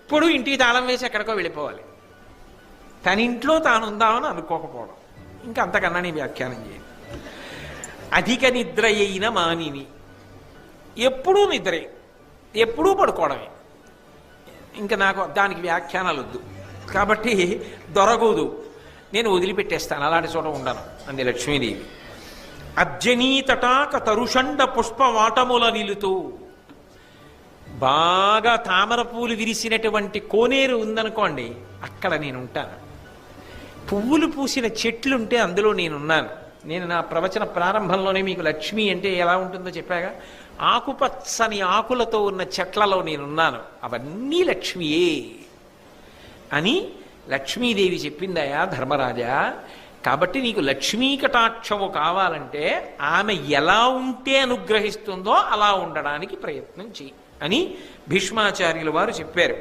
ఎప్పుడు ఇంటికి తాళం వేసి ఎక్కడికో వెళ్ళిపోవాలి, తన ఇంట్లో తాను ఉందామని అనుకోకపోవడం. ఇంకా అంతకన్నా నీ వ్యాఖ్యానం చేయండి. అధిక నిద్ర అయిన మానిని, ఎప్పుడూ నిద్రే, ఎప్పుడూ పడుకోవడమే. ఇంకా నాకు దానికి వ్యాఖ్యానాలు వద్దు కాబట్టి దొరకదు, నేను వదిలిపెట్టేస్తాను, అలాంటి చోట ఉండను అంది లక్ష్మీదేవి. అబ్జనీ తటాక తరుషండ పుష్పవాటముల నిలుతూ, బాగా తామర పూలు విరిసినటువంటి కోనేరు ఉందనుకోండి, అక్కడ నేను ఉంటాను. పువ్వులు పూసిన చెట్లుంటే అందులో నేనున్నాను. నేను నా ప్రవచన ప్రారంభంలోనే మీకు లక్ష్మి అంటే ఎలా ఉంటుందో చెప్పాగా, ఆకుపచ్చని ఆకులతో ఉన్న చెట్లలో నేనున్నాను, అవన్నీ లక్ష్మియే అని లక్ష్మీదేవి చెప్పిందయా ధర్మరాజా. కాబట్టి నీకు లక్ష్మీ కటాక్షము కావాలంటే ఆమె ఎలా ఉంటే అనుగ్రహిస్తుందో అలా ఉండడానికి ప్రయత్నం చెయ్యి అని భీష్మాచార్యుల వారు చెప్పారు.